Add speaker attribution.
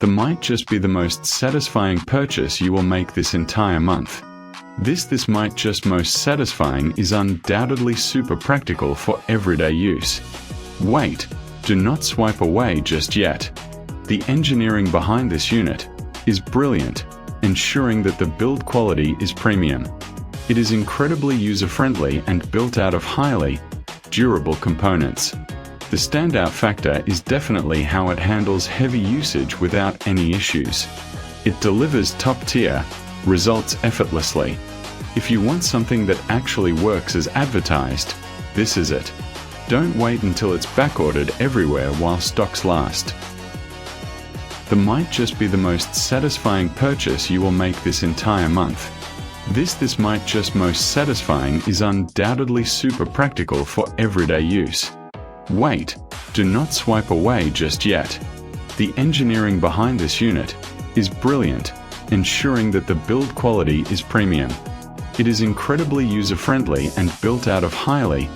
Speaker 1: That might just be the most satisfying purchase you will make this entire month. This might just most satisfying is undoubtedly super practical for everyday use. Wait, do not swipe away just yet. The engineering behind this unit is brilliant, ensuring that the build quality is premium. It is incredibly user-friendly and built out of highly durable components. The standout factor is definitely how it handles heavy usage without any issues. It delivers top-tier results effortlessly. If you want something that actually works as advertised, this is it. Don't wait until it's backordered everywhere while stocks last. That might just be the most satisfying purchase you will make this entire month. This might just most satisfying is undoubtedly super practical for everyday use. Wait, do not swipe away just yet. The engineering behind this unit is brilliant, ensuring that the build quality is premium. It is incredibly user-friendly and built out of highly